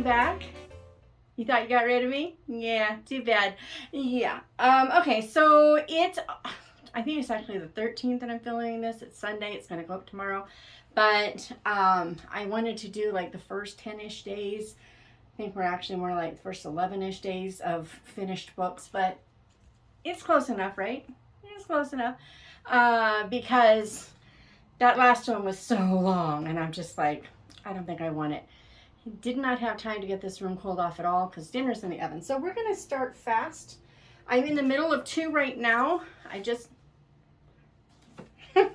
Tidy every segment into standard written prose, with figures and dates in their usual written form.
back. You thought you got rid of me? Yeah, too bad. Yeah. Okay, so I think it's actually the 13th that I'm filming this. It's Sunday. It's going to go up tomorrow. But I wanted to do like the first 10-ish days. I think we're actually more like the first 11-ish days of finished books. But it's close enough, right? It's close enough. Because that last one was so long. And I'm just like, I don't think I want it. Did not have time to get this room cooled off at all because dinner's in the oven. So we're going to start fast. I'm in the middle of 2 right now. I just kind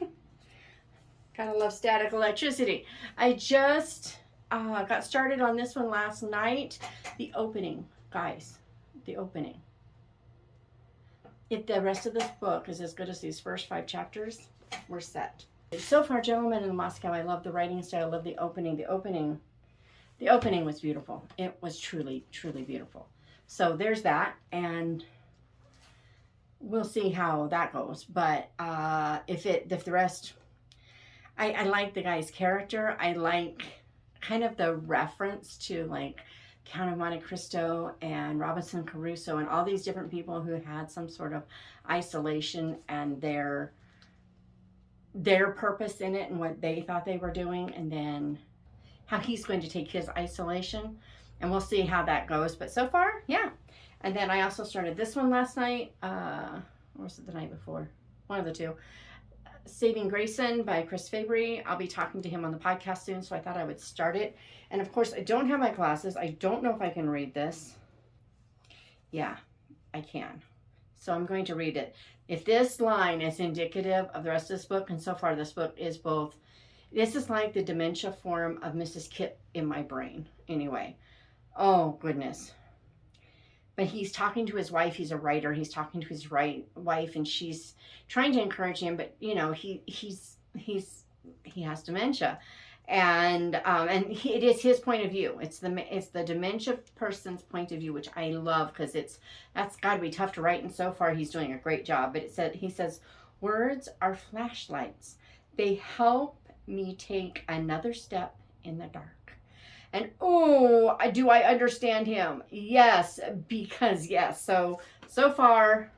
of love static electricity. I just got started on this one last night. The opening, guys. The opening. If the rest of this book is as good as these first 5 chapters, we're set. So far, Gentlemen in Moscow, I love the writing style. I love the opening. The opening was beautiful. It was truly, truly beautiful. So there's that, and we'll see how that goes. But if the rest, I like the guy's character. I like kind of the reference to like Count of Monte Cristo and Robinson Crusoe and all these different people who had some sort of isolation and their purpose in it and what they thought they were doing, and then how he's going to take his isolation, and we'll see how that goes. But so far, yeah. And then I also started this one last night, or was it the night before? One of the two. Saving Grayson by Chris Fabry. I'll be talking to him on the podcast soon, so I thought I would start it. And of course, I don't have my glasses. I don't know if I can read this. Yeah, I can. So I'm going to read it. If this line is indicative of the rest of this book, and so far this book is both, this is like the dementia form of Mrs. Kip in my brain, anyway. Oh, goodness. But he's talking to his wife. He's a writer. He's talking to his wife, and she's trying to encourage him, but, you know, he has dementia. And it is his point of view. It's the dementia person's point of view, which I love, because that's got to be tough to write, and so far he's doing a great job. But he says, words are flashlights. They help me take another step in the dark. And oh, do I understand him? Yes, because yes. So far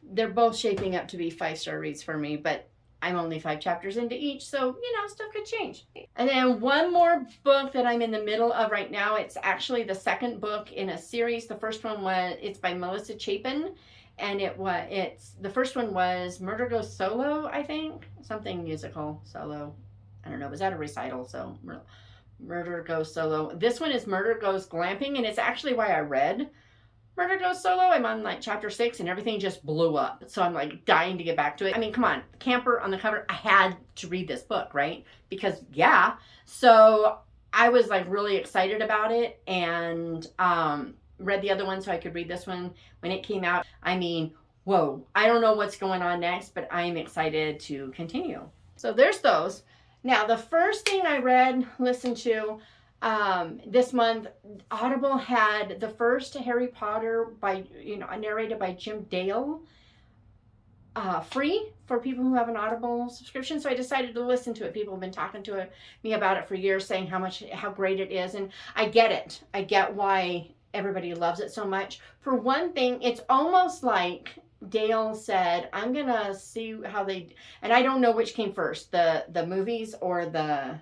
they're both shaping up to be 5-star reads for me, but I'm only 5 chapters into each, so you know, stuff could change. And then one more book that I'm in the middle of right now. It's actually the second book in a series. The first one it's by Melissa Chapin, and the first one was Murder Goes Solo, I think, something musical solo. I don't know, was that a recital? So Murder Goes Solo. This one is Murder Goes Glamping, and it's actually why I read Murder Goes Solo. I'm on like chapter 6 and everything just blew up. So I'm like dying to get back to it. I mean, come on, camper on the cover. I had to read this book, right? Because yeah. So I was like really excited about it, and read the other one so I could read this one when it came out. I mean, whoa, I don't know what's going on next, but I'm excited to continue. So there's those. Now, the first thing I listened to this month, Audible had the first Harry Potter narrated by Jim Dale, free for people who have an Audible subscription. So I decided to listen to it. People have been talking to me about it for years, saying how great it is, and I get it. I get why everybody loves it so much. For one thing, it's almost like Dale said, I'm gonna see how and I don't know which came first, the movies or the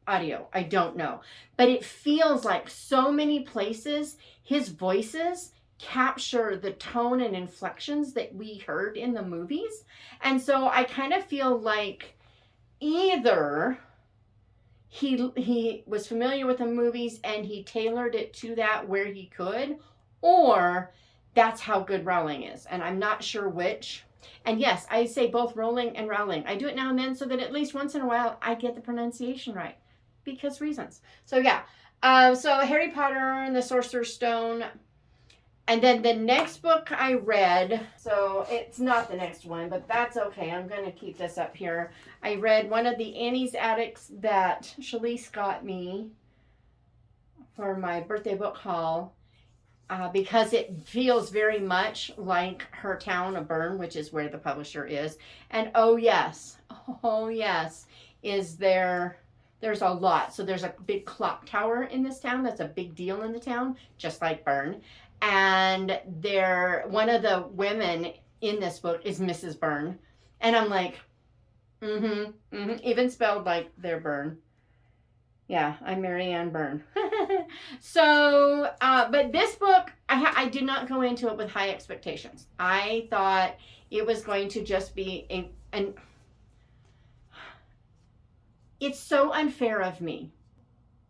audio. I don't know, but it feels like so many places his voices capture the tone and inflections that we heard in the movies. And so I kind of feel like either he was familiar with the movies and he tailored it to that where he could, or that's how good Rowling is, and I'm not sure which. And yes, I say both Rowling and Rowling. I do it now and then so that at least once in a while I get the pronunciation right, because reasons. So yeah, so Harry Potter and the Sorcerer's Stone. And then the next book I read, so it's not the next one, but that's okay. I'm going to keep this up here. I read one of the Annies Addicts that Celias got me for my birthday book haul. Because it feels very much like Her Town of Bern, which is where the publisher is. And oh yes, is their There's a lot. So there's a big clock tower in this town. That's a big deal in the town, just like Byrne. And one of the women in this book is Mrs. Byrne. And I'm like, even spelled like they're Byrne. Yeah, I'm Mary Ann Byrne. So, but this book, I did not go into it with high expectations. I thought it was going to just be an it's so unfair of me.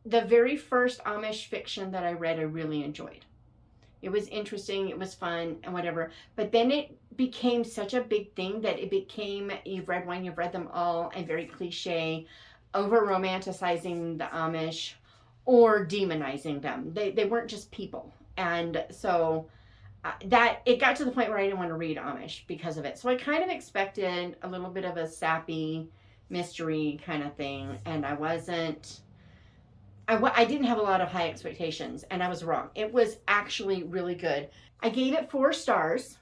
The very first Amish fiction that I read, I really enjoyed. It was interesting, it was fun, and whatever. But then it became such a big thing that it became, you've read one, you've read them all, and very cliche, over-romanticizing the Amish or demonizing them. They weren't just people. And so that it got to the point where I didn't want to read Amish because of it. So I kind of expected a little bit of a sappy mystery kind of thing, and I didn't have a lot of high expectations, and I was wrong. It was actually really good. I gave it 4 stars,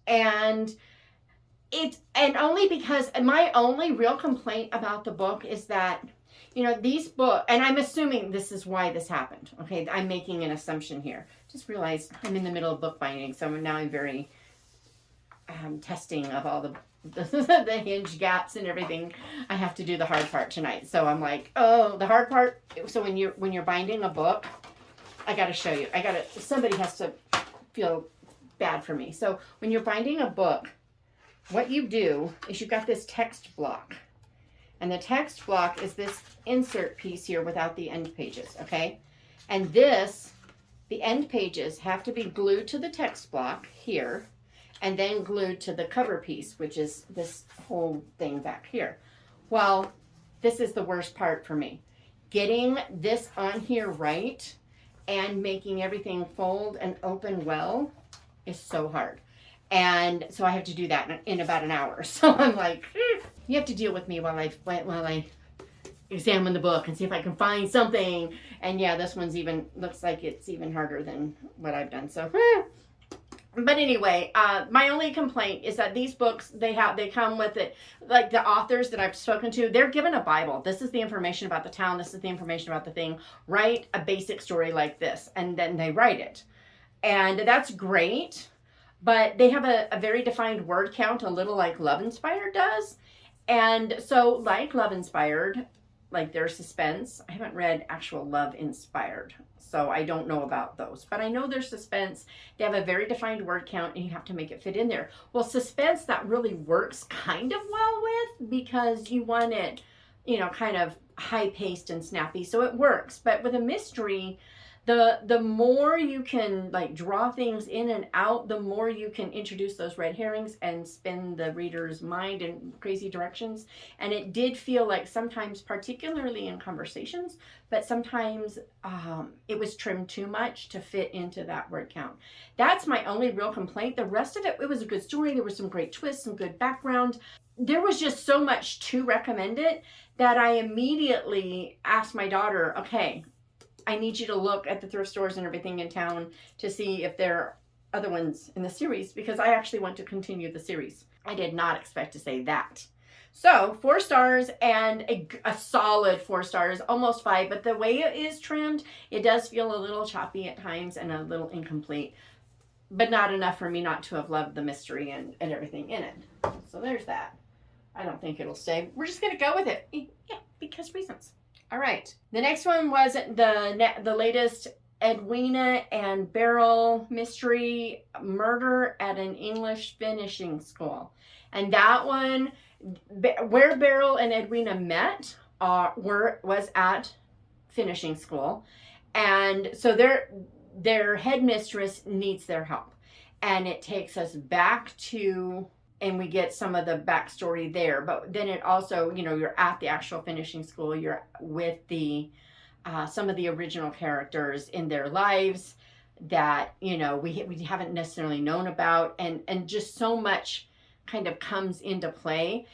and only because my only real complaint about the book is that, you know, these books, and I'm assuming this is why this happened. Okay, I'm making an assumption here. Just realized I'm in the middle of bookbinding, so now I'm very testing of all the hinge gaps and everything. I have to do the hard part tonight. So I'm like, oh, the hard part. So when you're binding a book, I got to show you. Somebody has to feel bad for me. So when you're binding a book, what you do is you've got this text block. And the text block is this insert piece here without the end pages, okay? And the end pages have to be glued to the text block here, and then glued to the cover piece, which is this whole thing back here. Well, this is the worst part for me. Getting this on here right and making everything fold and open well is so hard. And so I have to do that in about an hour. So I'm like, you have to deal with me while I examine the book and see if I can find something. And yeah, this one's looks like it's even harder than what I've done. So but anyway, my only complaint is that these books, they come with it, like the authors that I've spoken to, they're given a Bible. This is the information about the town. This is the information about the thing. Write a basic story like this, and then they write it. And that's great, but they have a very defined word count, a little like Love Inspired does. And so like Love Inspired, like their suspense, I haven't read actual Love Inspired, so I don't know about those, but I know their suspense, they have a very defined word count and you have to make it fit in there. Well, suspense, that really works kind of well with, because you want it, you know, kind of high paced and snappy, so it works. But with a mystery, the more you can like draw things in and out, the more you can introduce those red herrings and spin the reader's mind in crazy directions. And it did feel like sometimes, particularly in conversations, but sometimes it was trimmed too much to fit into that word count. That's my only real complaint. The rest of it, it was a good story. There were some great twists, some good background. There was just so much to recommend it that I immediately asked my daughter, okay, I need you to look at the thrift stores and everything in town to see if there are other ones in the series, because I actually want to continue the series. I did not expect to say that. So 4 stars, and a solid 4 stars, almost 5, but the way it is trimmed, it does feel a little choppy at times and a little incomplete, but not enough for me not to have loved the mystery and everything in it. So there's that. I don't think it'll stay. We're just going to go with it. Yeah, because reasons. All right. The next one was the latest Edwina and Beryl mystery, Murder at an English Finishing School. And that one, where Beryl and Edwina met was at finishing school. And so their headmistress needs their help. And it takes us back to, and we get some of the backstory there, but then it also, you know, you're at the actual finishing school, you're with the some of the original characters in their lives that, you know, we haven't necessarily known about, and just so much kind of comes into play.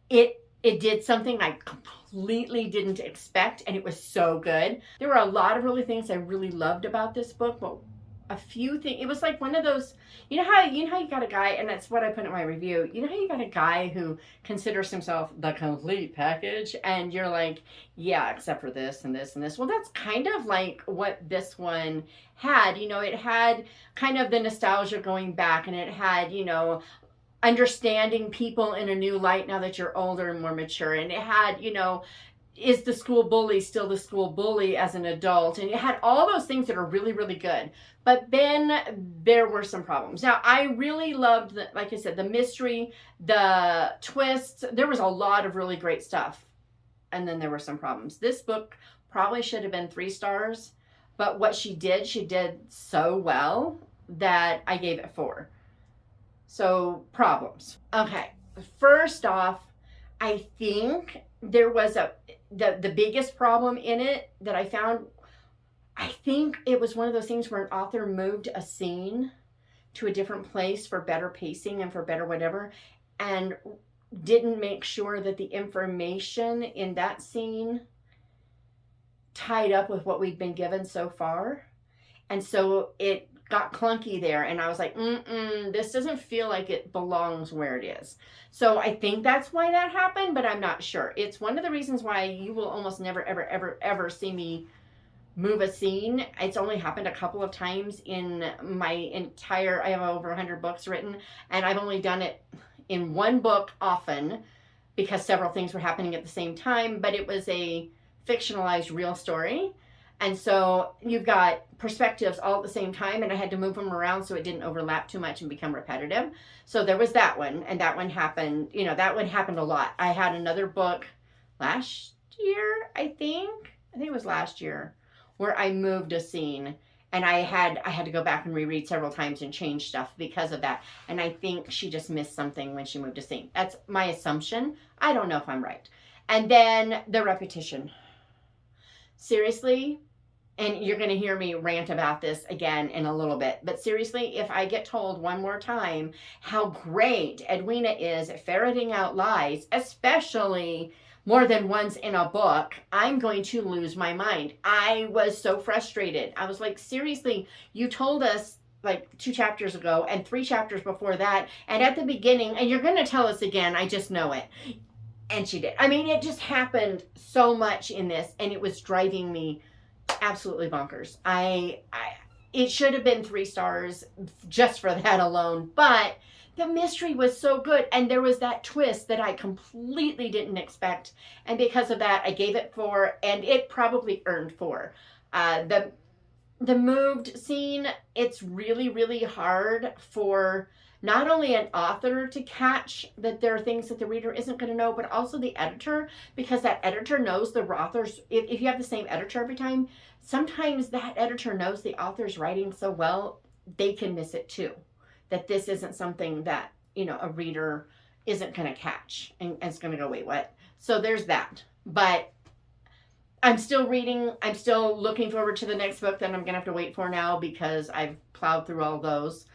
It did something I completely didn't expect, and it was so good. There were a lot of really things I really loved about this book, but a few things. It was like one of those, you know how you got a guy, and that's what I put in my review. You know how you got a guy who considers himself the complete package, and you're like, yeah, except for this and this and this. Well, that's kind of like what this one had. You know, it had kind of the nostalgia going back, and it had, you know, understanding people in a new light now that you're older and more mature, and it had, you know, is the school bully still the school bully as an adult? And it had all those things that are really, really good. But then there were some problems. Now, I really loved, like I said, the mystery, the twists. There was a lot of really great stuff. And then there were some problems. This book probably should have been 3 stars. But what she did so well that I gave it 4. So, problems. Okay, first off, I think there was the biggest problem in it that I found. I think it was one of those things where an author moved a scene to a different place for better pacing and for better whatever, and didn't make sure that the information in that scene tied up with what we've been given so far. And so it got clunky there, and I was like, this doesn't feel like it belongs where it is. So I think that's why that happened, but I'm not sure. It's one of the reasons why you will almost never, ever, ever, ever see me move a scene. It's only happened a couple of times in my entire, I have over 100 books written, and I've only done it in one book often because several things were happening at the same time, but it was a fictionalized real story. And so you've got perspectives all at the same time, and I had to move them around so it didn't overlap too much and become repetitive. So there was that one, and that one happened, you know, that one happened a lot. I had another book last year, I think it was last year, where I moved a scene, and I had to go back and reread several times and change stuff because of that. And I think she just missed something when she moved a scene. That's my assumption. I don't know if I'm right. And then the repetition. Seriously, and you're going to hear me rant about this again in a little bit, but seriously, if I get told one more time how great Edwina is at ferreting out lies, especially more than once in a book, I'm going to lose my mind. I was so frustrated. I was like, seriously, you told us like 2 chapters ago and 3 chapters before that, and at the beginning, and you're going to tell us again, I just know it. And she did. I mean, it just happened so much in this, and it was driving me absolutely bonkers. It should have been 3 stars just for that alone, but the mystery was so good, and there was that twist that I completely didn't expect, and because of that, I gave it 4, and it probably earned 4. The moved scene, it's really, really hard for not only an author to catch that there are things that the reader isn't going to know, but also the editor, because that editor knows the author's, if you have the same editor every time, sometimes that editor knows the author's writing so well, they can miss it too. That this isn't something that, you know, a reader isn't going to catch and it's going to go, wait, what? So there's that. But I'm still reading. I'm still looking forward to the next book that I'm going to have to wait for now because I've plowed through all those.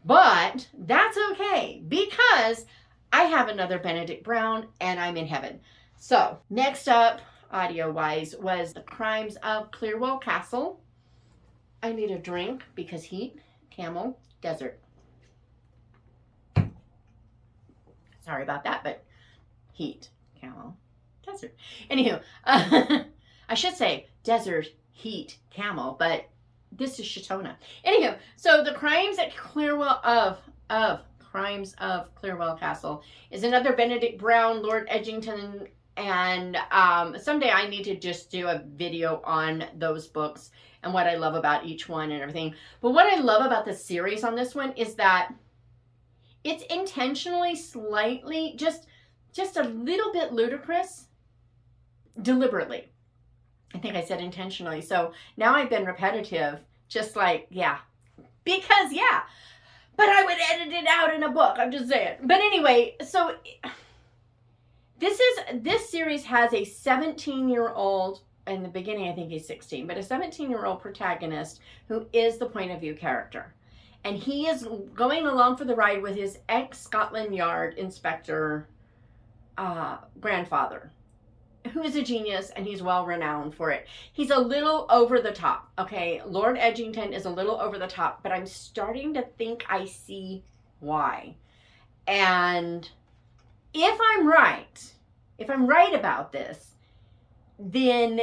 But that's okay because I have another Benedict Brown and I'm in heaven. So next up, audio-wise, was The Crimes of Clearwell Castle. I need a drink because heat, camel, desert. Sorry about that, but heat, camel, desert. Anywho, I should say desert, heat, camel, but this is Shatona. Anywho, so The Crimes at Clearwell Crimes of Clearwell Castle is another Benedict Brown, Lord Edgington, and someday I need to just do a video on those books and what I love about each one and everything. But what I love about the series on this one is that it's intentionally slightly, just a little bit ludicrous, deliberately. I think I said intentionally. So now I've been repetitive, just like, yeah, because yeah, but I would edit it out in a book. I'm just saying. But anyway, so this series has a 17-year-old, in the beginning I think he's 16, but a 17-year-old protagonist who is the point of view character. And he is going along for the ride with his ex-Scotland Yard inspector grandfather. who is a genius, and he's well renowned for it. He's a little over the top, okay? Lord Edgington is a little over the top, but I'm starting to think I see why. And if I'm right about this, then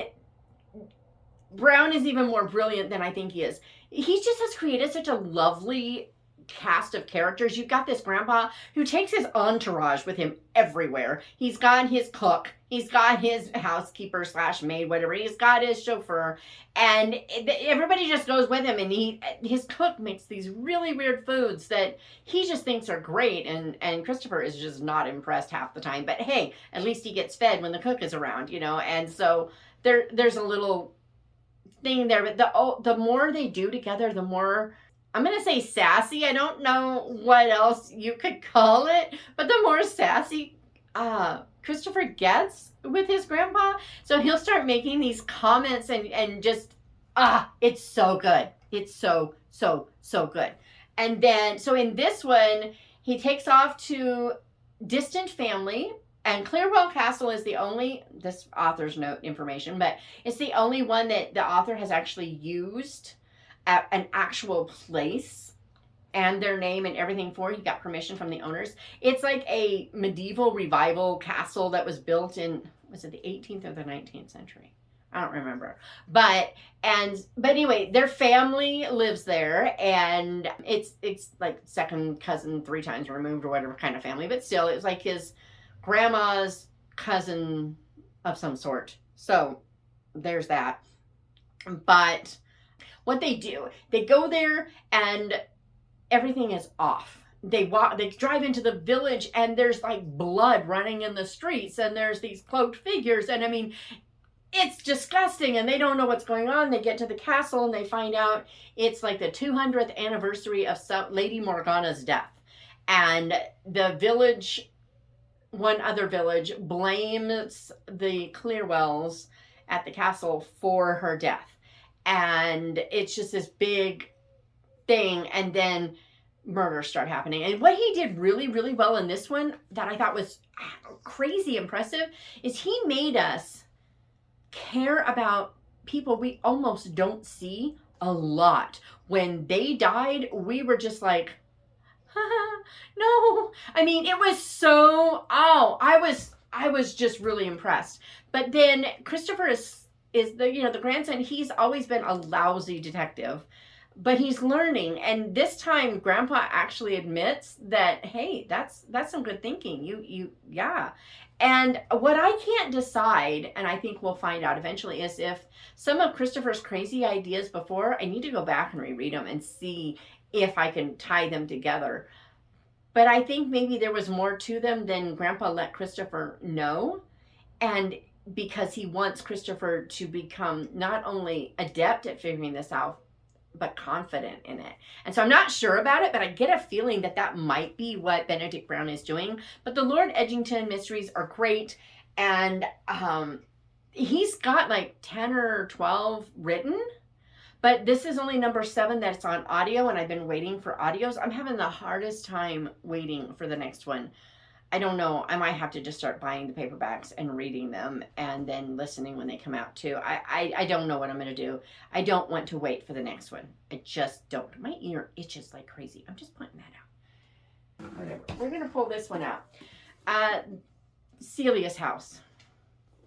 Brown is even more brilliant than I think he is. He just has created such a lovely cast of characters. You've got this grandpa who takes his entourage with him everywhere. He's got his cook, he's got his housekeeper / maid, whatever, he's got his chauffeur, and everybody just goes with him. And his cook makes these really weird foods that he just thinks are great, and Christopher is just not impressed half the time. But hey, at least he gets fed when the cook is around, you know. And so there's a little thing there. But the more they do together, the more, I'm going to say sassy. I don't know what else you could call it, but the more sassy Christopher gets with his grandpa. So he'll start making these comments and just, it's so good. It's so good. And then, so in this one, he takes off to distant family, and Clearwell Castle is the only, this author's note information, but it's the only one that the author has actually used an actual place and their name and everything for. He got permission from the owners. It's like a medieval revival castle that was built in, was it the 18th or the 19th century? I don't remember. But anyway, their family lives there, and it's like second cousin 3 times removed or whatever kind of family, but still, it's like his grandma's cousin of some sort. So there's that. But what they do, they go there and everything is off. They drive into the village, and there's like blood running in the streets, and there's these cloaked figures, and I mean, it's disgusting, and they don't know what's going on. They get to the castle, and they find out it's like the 200th anniversary of Lady Morgana's death. And the village, one other village, blames the Clearwells at the castle for her death. And it's just this big thing, and then murders start happening. And what he did really, really well in this one that I thought was crazy impressive is he made us care about people we almost don't see a lot. When they died, we were just like, no. I mean, it was so, I was just really impressed. But then Christopher is the grandson. He's always been a lousy detective, but he's learning. And this time Grandpa actually admits that, hey, that's some good thinking. Yeah. And what I can't decide, and I think we'll find out eventually, is if some of Christopher's crazy ideas before, I need to go back and reread them and see if I can tie them together. But I think maybe there was more to them than Grandpa let Christopher know. And because he wants Christopher to become not only adept at figuring this out, but confident in it. And so I'm not sure about it, but I get a feeling that might be what Benedict Brown is doing. But the Lord Edgington mysteries are great. And he's got like 10 or 12 written. But this is only number 7 that's on audio, and I've been waiting for audios. I'm having the hardest time waiting for the next one. I don't know. I might have to just start buying the paperbacks and reading them and then listening when they come out too. I don't know what I'm going to do. I don't want to wait for the next one. I just don't. My ear itches like crazy. I'm just pointing that out. Whatever. We're going to pull this one out. Celias House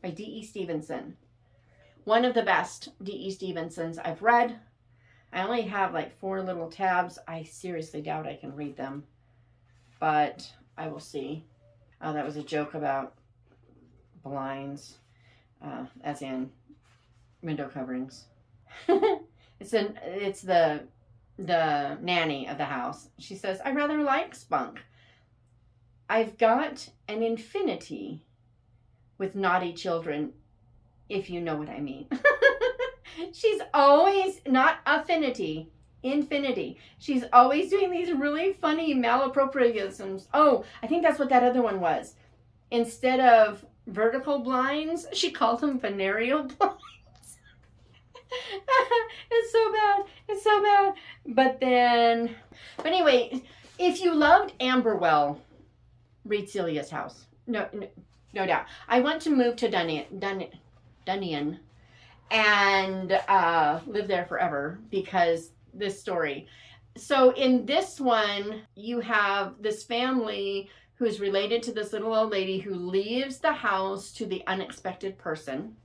by D.E. Stevenson. One of the best D.E. Stevensons I've read. I only have like 4 little tabs. I seriously doubt I can read them, but I will see. Oh, that was a joke about blinds, as in window coverings. It's the nanny of the house. She says, I rather like Spunk. I've got an infinity with naughty children, if you know what I mean. She's always, not affinity, infinity. She's always doing these really funny malapropriations. Oh, I think that's what that other one was. Instead of vertical blinds, she called them venereal blinds. It's so bad. It's so bad. But anyway, if you loved Amberwell, read Celias House. No, no doubt. I want to move to Dunedin and live there forever because this story. So in this one, you have this family who's related to this little old lady who leaves the house to the unexpected person,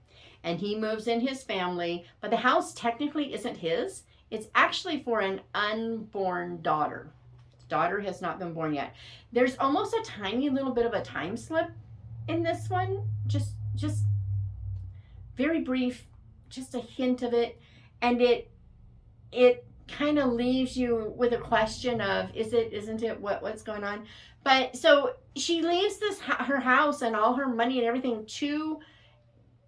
and he moves in his family, but the house technically isn't his. It's actually for an unborn daughter. His daughter has not been born yet. There's almost a tiny little bit of a time slip in this one, just very brief, just a hint of it, and it kind of leaves you with a question of is it, isn't it, what's going on. But so she leaves her house and all her money and everything to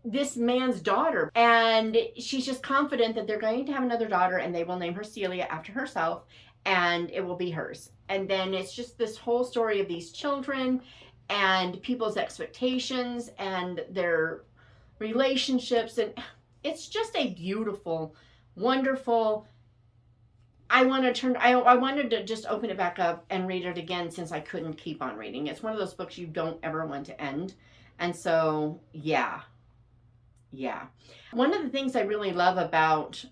this man's daughter, and she's just confident that they're going to have another daughter, and they will name her Celia after herself, and it will be hers. And then it's just this whole story of these children and people's expectations and their relationships, and it's just a beautiful, wonderful. I wanted to just open it back up and read it again since I couldn't keep on reading. It's one of those books you don't ever want to end. And so, yeah. One of the things I really love about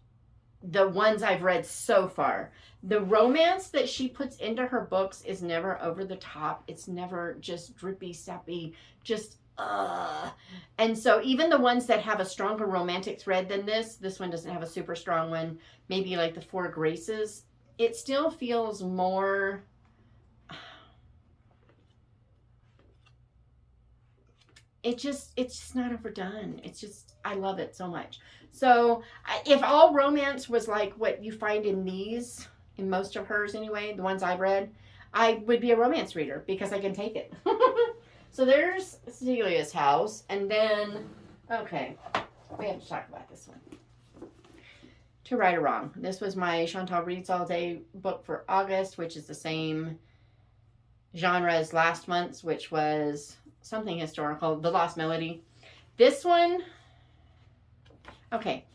the ones I've read so far, the romance that she puts into her books is never over the top. It's never just drippy, sappy, just and so even the ones that have a stronger romantic thread than this one doesn't have a super strong one, maybe like the Four Graces, it still feels more, it's just not overdone. It's just, I love it so much. So if all romance was like what you find in most of hers anyway, the ones I've read, I would be a romance reader because I can take it. So there's Celias House, and then, okay, we have to talk about this one. To Right or Wrong. This was my Chantal Reads All Day book for August, which is the same genre as last month's, which was something historical, The Lost Melody. This one, okay,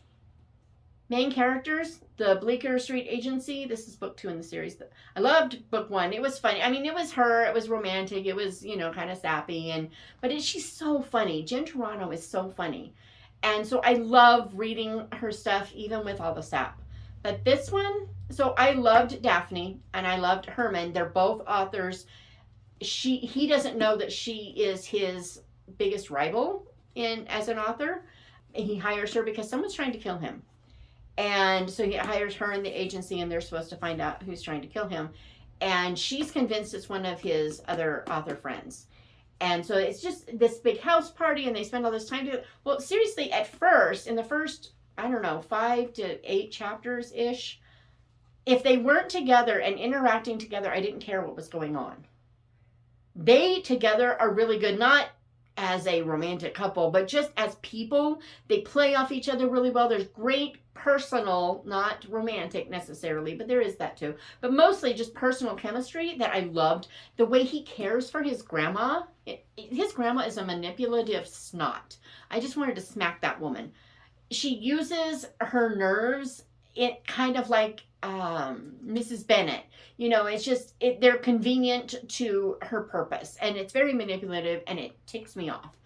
main characters, the Bleaker Street Agency. This is book 2 in the series. I loved book 1. It was funny. I mean, it was her. It was romantic. It was, kind of sappy. But she's so funny. Jen Toronto is so funny. And so I love reading her stuff, even with all the sap. But this one, so I loved Daphne and I loved Herman. They're both authors. He doesn't know that she is his biggest rival as an author. He hires her because someone's trying to kill him. And so he hires her in the agency, and they're supposed to find out who's trying to kill him. And she's convinced it's one of his other author friends. And so it's just this big house party, and they spend all this time together. Well, seriously, at first, in the first, 5 to 8 chapters-ish, if they weren't together and interacting together, I didn't care what was going on. They together are really good, not as a romantic couple, but just as people. They play off each other really well. There's great personal, not romantic necessarily, but there is that too, but mostly just personal chemistry that I loved. The way he cares for his grandma. His grandma is a manipulative snot. I just wanted to smack that woman. She uses her nerves kind of like Mrs. Bennet. It's just, they're convenient to her purpose, and it's very manipulative, and it ticks me off.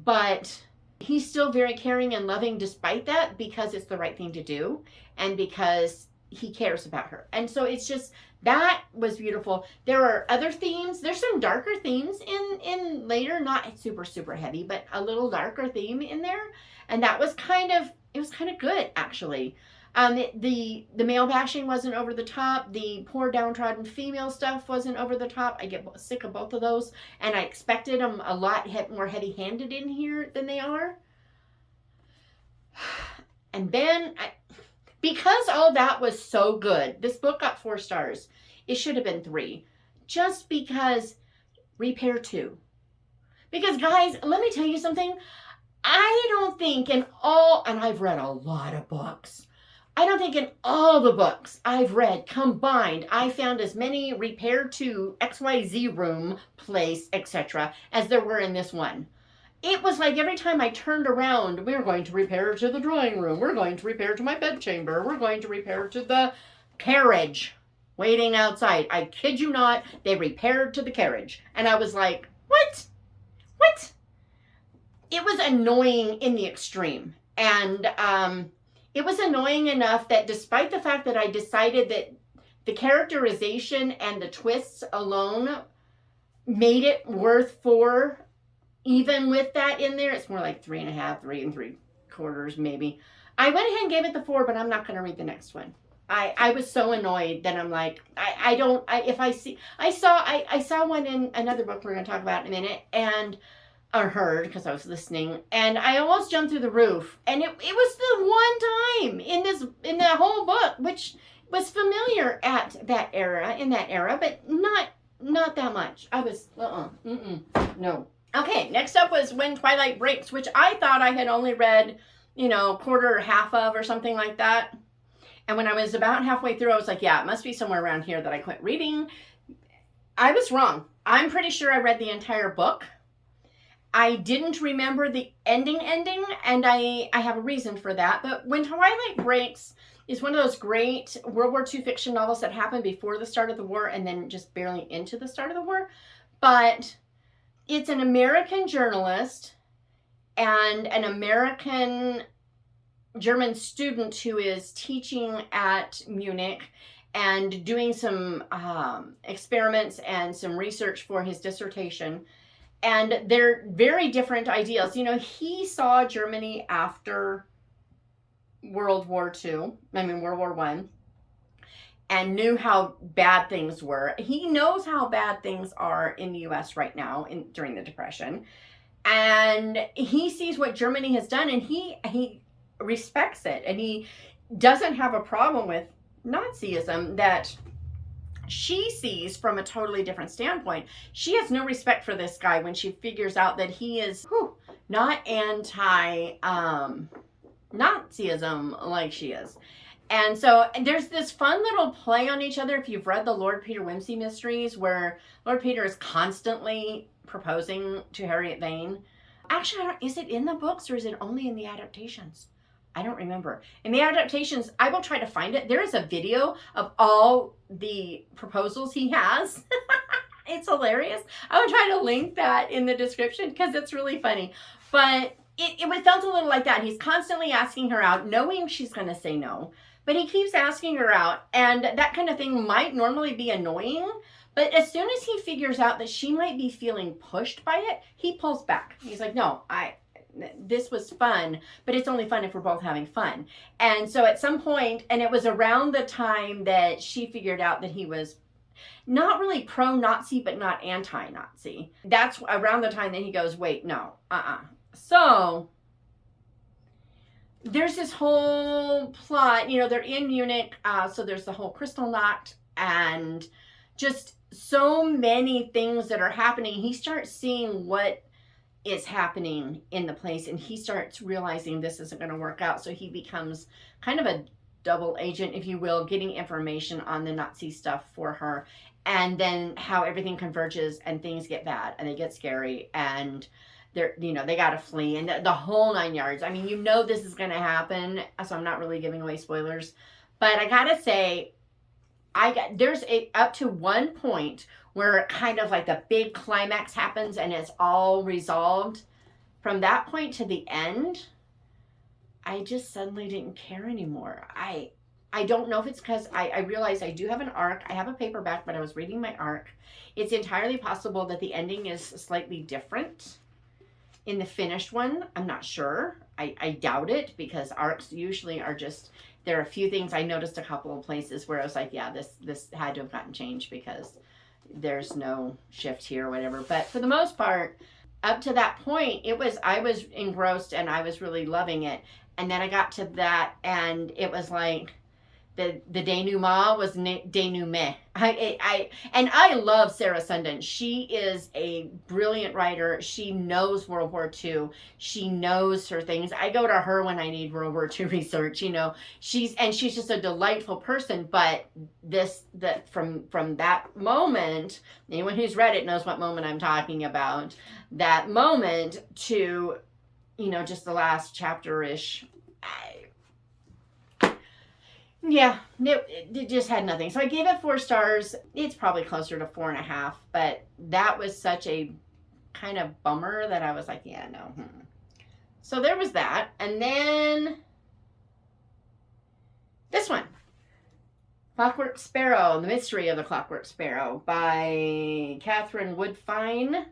But he's still very caring and loving despite that, because it's the right thing to do, and because he cares about her. And so it's just, that was beautiful. There are other themes. There's some darker themes in later, not super, super heavy, but a little darker theme in there. And that was it was kind of good, actually. The male bashing wasn't over the top. The poor downtrodden female stuff wasn't over the top. I get sick of both of those, and I expected them a lot more heavy-handed in here than they are. And then, because all that was so good, this book got 4 stars. It should have been 3, just because Repair 2. Because guys, let me tell you something. I don't think and I've read a lot of books. I don't think in all the books I've read combined, I found as many Repair to XYZ room, place, etc. as there were in this one. It was like every time I turned around, we're going to repair to the drawing room. We're going to repair to my bedchamber. We're going to repair to the carriage waiting outside. I kid you not, they repaired to the carriage. And I was like, what? What? it was annoying in the extreme. And it was annoying enough that despite the fact that I decided that the characterization and the twists alone made it worth 4, even with that in there, it's more like 3.5, 3 3/4 maybe. I went ahead and gave it the 4, but I'm not going to read the next one. I was so annoyed that I'm like, I saw one in another book we're going to talk about in a minute, and or heard because I was listening, and I almost jumped through the roof, and it was the one time in that whole book, which was familiar at that era, but not that much. I was no. Okay, next up was When Twilight Breaks, which I thought I had only read, quarter or half of or something like that. And when I was about halfway through, I was like, yeah, it must be somewhere around here that I quit reading. I was wrong. I'm pretty sure I read the entire book. I didn't remember the ending, and I have a reason for that. But When Twilight Breaks is one of those great World War II fiction novels that happened before the start of the war and then just barely into the start of the war. But it's an American journalist and an American German student who is teaching at Munich and doing some experiments and some research for his dissertation. And they're very different ideals. He saw Germany after World War I, and knew how bad things were. He knows how bad things are in the U.S. right now during the Depression. And he sees what Germany has done, and he respects it, and he doesn't have a problem with Nazism that she sees from a totally different standpoint. She has no respect for this guy when she figures out that he is not anti-Nazism like she is. And so there's this fun little play on each other if you've read the Lord Peter Wimsey mysteries, where Lord Peter is constantly proposing to Harriet Vane. Actually, is it in the books or is it only in the adaptations? I don't remember. In the adaptations, I will try to find it. There is a video of all the proposals he has. It's hilarious. I will try to link that in the description because it's really funny. But it felt a little like that. He's constantly asking her out, knowing she's going to say no. But he keeps asking her out. And that kind of thing might normally be annoying. But as soon as he figures out that she might be feeling pushed by it, he pulls back. He's like, no, this was fun, but it's only fun if we're both having fun. And so at some point, and it was around the time that she figured out that he was not really pro-Nazi, but not anti-Nazi. That's around the time that he goes, wait, no, So there's this whole plot, they're in Munich, so there's the whole Kristallnacht, and just so many things that are happening. He starts seeing what is happening in the place, and he starts realizing this isn't going to work out. So he becomes kind of a double agent, if you will, getting information on the Nazi stuff for her, and then how everything converges and things get bad and they get scary, and they got to flee, and the whole 9 yards. I mean, this is going to happen, so I'm not really giving away spoilers, but I gotta say, there's up to one point where kind of like the big climax happens and it's all resolved. From that point to the end, I just suddenly didn't care anymore. I don't know if it's because I realized I do have an arc. I have a paperback, but I was reading my arc. It's entirely possible that the ending is slightly different in the finished one. I'm not sure. I doubt it, because arcs usually are just, there are a few things. I noticed a couple of places where I was like, yeah, this had to have gotten changed because there's no shift here or whatever. But for the most part, up to that point, I was engrossed and I was really loving it. And then I got to that, and it was like the denouement was denouement. I love Sarah Sundin. She is a brilliant writer. She knows World War II. She knows her things. I go to her when I need World War II research. She's just a delightful person. But from that moment, anyone who's read it knows what moment I'm talking about. That moment to, just the last chapter-ish. Yeah, it just had nothing. So I gave it 4 stars. It's probably closer to 4.5, but that was such a kind of bummer that I was like, yeah, no. So there was that. And then this one, Clockwork Sparrow, The Mystery of the Clockwork Sparrow by Catherine Woodfine.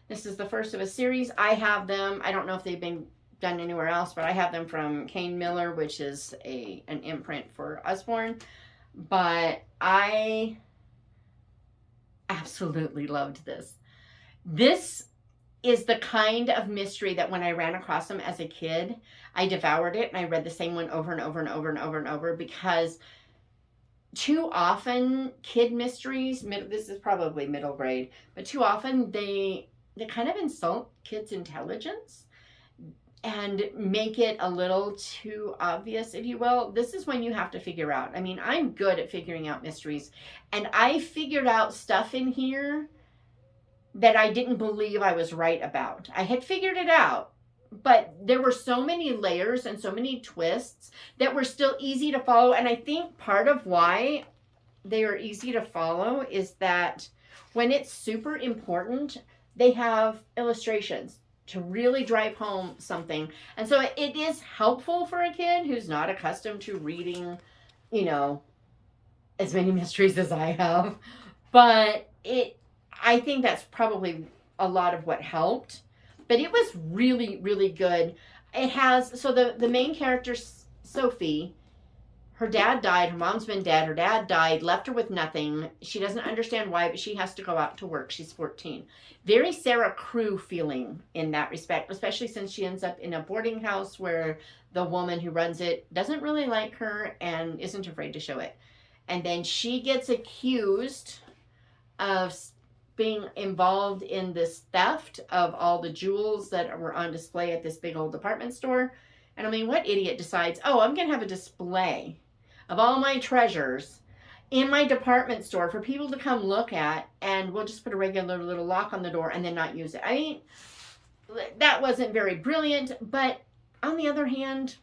This is the first of a series. I have them. I don't know if they've been done anywhere else, but I have them from Kane Miller, which is an imprint for Usborne. But I absolutely loved this. This is the kind of mystery that when I ran across them as a kid, I devoured it, and I read the same one over and over and over and over and over, because too often kid mysteries, this is probably middle grade, but too often they kind of insult kids' intelligence and make it a little too obvious, if you will. This is when you have to figure out. I mean, I'm good at figuring out mysteries, and I figured out stuff in here that I didn't believe I was right about. I had figured it out, but there were so many layers and so many twists that were still easy to follow. And I think part of why they are easy to follow is that when it's super important, they have illustrations to really drive home something. And so it is helpful for a kid who's not accustomed to reading, you know, as many mysteries as I have. But I think that's probably a lot of what helped. But it was really, really good. It has, so the main character, Sophie, her dad died, her mom's been dead, her dad died, left her with nothing. She doesn't understand why, but she has to go out to work. She's 14. Very Sarah Crew feeling in that respect, especially since she ends up in a boarding house where the woman who runs it doesn't really like her and isn't afraid to show it. And then she gets accused of being involved in this theft of all the jewels that were on display at this big old department store. And I mean, what idiot decides, oh, I'm going to have a display of all my treasures in my department store for people to come look at, and we'll just put a regular little lock on the door and then not use it. I mean, that wasn't very brilliant, but on the other hand,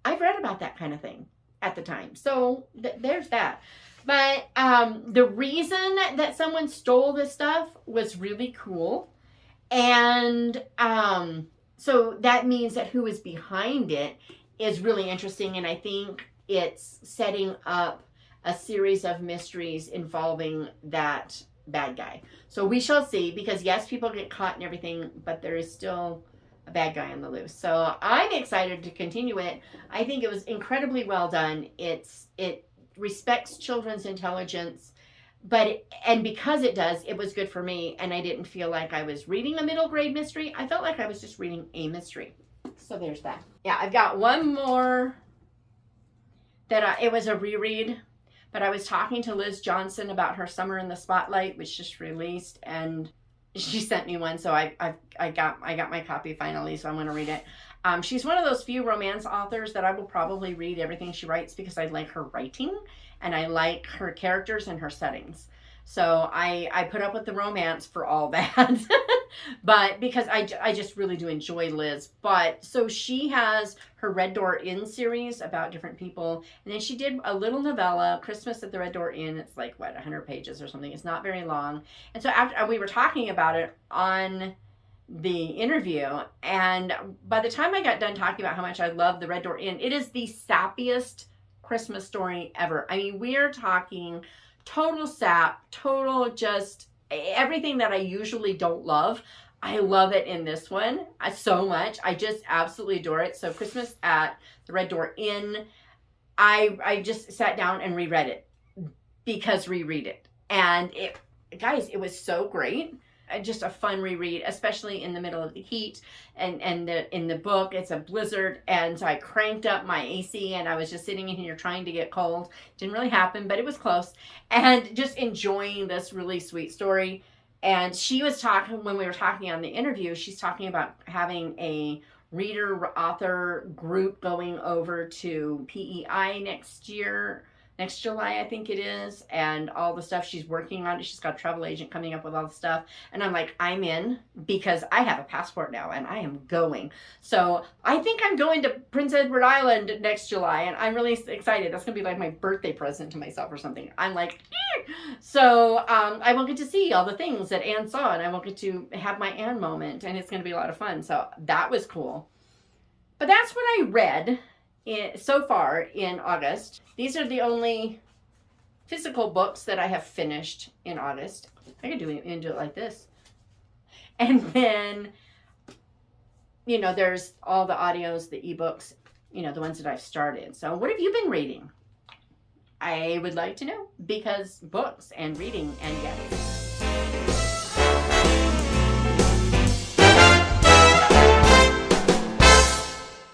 I've read about that kind of thing at the time. So there's that. But the reason that someone stole this stuff was really cool. And so that means that who is behind it is really interesting. And I think it's setting up a series of mysteries involving that bad guy. So we shall see, because yes, people get caught and everything, but there is still a bad guy on the loose. So I'm excited to continue it. I think it was incredibly well done. It respects children's intelligence, and because it does, it was good for me, and I didn't feel like I was reading a middle grade mystery. I felt like I was just reading a mystery. So there's that. Yeah, I've got one more that it was a reread, but I was talking to Liz Johnson about her Summer in the Spotlight, which just released, and she sent me one, so I got my copy finally, so I'm going to read it. She's one of those few romance authors that I will probably read everything she writes, because I like her writing and I like her characters and her settings. So I put up with the romance for all that. But because I just really do enjoy Liz. But so she has her Red Door Inn series about different people. And then she did a little novella, Christmas at the Red Door Inn. It's like, 100 pages or something. It's not very long. And so after we were talking about it on the interview, and by the time I got done talking about how much I love the Red Door Inn, it is the sappiest Christmas story ever. I mean, we are talking total sap, total just everything that I usually don't love. I love it in this one so much. I just absolutely adore it. So Christmas at the Red Door Inn, I just sat down and reread it, because reread it. And it was so great. Just a fun reread, especially in the middle of the heat, and in the book it's a blizzard, and so I cranked up my AC and I was just sitting in here trying to get cold. Didn't really happen, but it was close, and just enjoying this really sweet story. And she was talking, when we were talking on the interview, she's talking about having a reader author group going over to PEI next next July, I think it is, and all the stuff she's working on. She's got a travel agent coming up with all the stuff, and I'm like, I'm in, because I have a passport now and I am going. So I think I'm going to Prince Edward Island next July, and I'm really excited. That's gonna be like my birthday present to myself or something. I'm like, eh. So I will get to see all the things that Anne saw, and I will get to have my Anne moment, and it's gonna be a lot of fun. So that was cool. But that's what I read so far in August. These are the only physical books that I have finished in August. I could do it like this. And then, you know, there's all the audios, the ebooks, you know, the ones that I've started. So what have you been reading? I would like to know, because books and reading and yes.